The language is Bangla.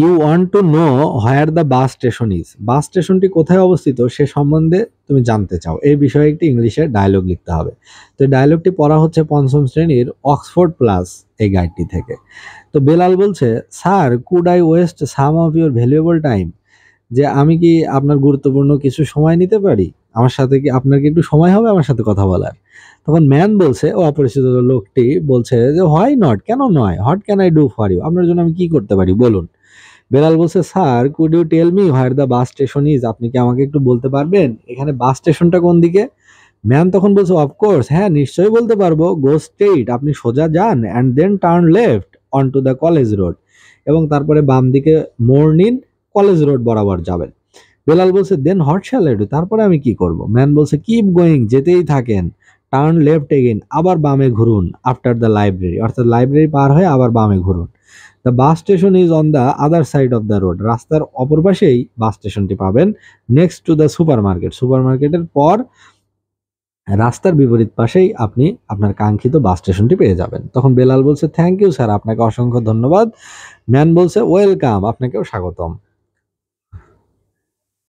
You want to know where the bus station is, bus স্টেশনটি কোথায় অবস্থিত সে সম্বন্ধে তুমি জানতে চাও, এই বিষয়ে একটি ইংলিশে ডায়লগ লিখতে হবে। তো এই ডায়লগটি পড়া হচ্ছে পঞ্চম শ্রেণীর অক্সফোর্ড প্লাস এই গাইডটি থেকে। তো বেলাল বলছে, sir could I West some of your valuable time, যে আমি কি আপনার গুরুত্বপূর্ণ কিছু সময় নিতে পারি, আমার সাথে কি আপনার কি একটু সময় হবে আমার সাথে কথা বলার? তখন ম্যান বলছে, ও অপরিচিত লোকটি বলছে যে হোয়াই নট, কেন নয়, what can I do for you, আপনার জন্য আমি কি করতে পারি বলুন। বেলাল বলছে, sir could you tell me where the bus station is, আপনি কি আমাকে একটু বলতে পারবেন এখানে বাস স্টেশনটা কোন দিকে? ম্যান তখন বলছে, অফকোর্স, হ্যাঁ নিশ্চয়ই বলতে পারবো, গো স্ট্রেইট, আপনি সোজা যান, and then turn left on to the college road, এবং তারপরে বাম দিকে মোড় নিন, কলেজ রোড বরাবর যাবেন। বেলাল বলছে, দেন হোয়াট শ্যাল আই ডু, তারপরে আমি কি করব? ম্যান বলছে, কিপ গোয়িং, যেতেই থাকেন, টার্ন লেফট এগেইন, আবার বামে ঘুরুন, আফটার দ্য লাইব্রেরি, অর্থাৎ লাইব্রেরি পার হয়ে আবার বামে ঘুরুন। The bus station is on the other side of the road, রাস্তার অপর পাশেই বাস স্টেশনটি পাবেন, next to the super market, super মার্কেটের পর রাস্তার বিপরীত পাশেই আপনি আপনার কাঙ্ক্ষিত বাস স্টেশনটি পেয়ে যাবেন। তখন বেলাল বলছে, থ্যাংক ইউ স্যার, আপনাকে অসংখ্য ধন্যবাদ। ম্যান বলছে, ওয়েলকাম, আপনাকেও স্বাগতম।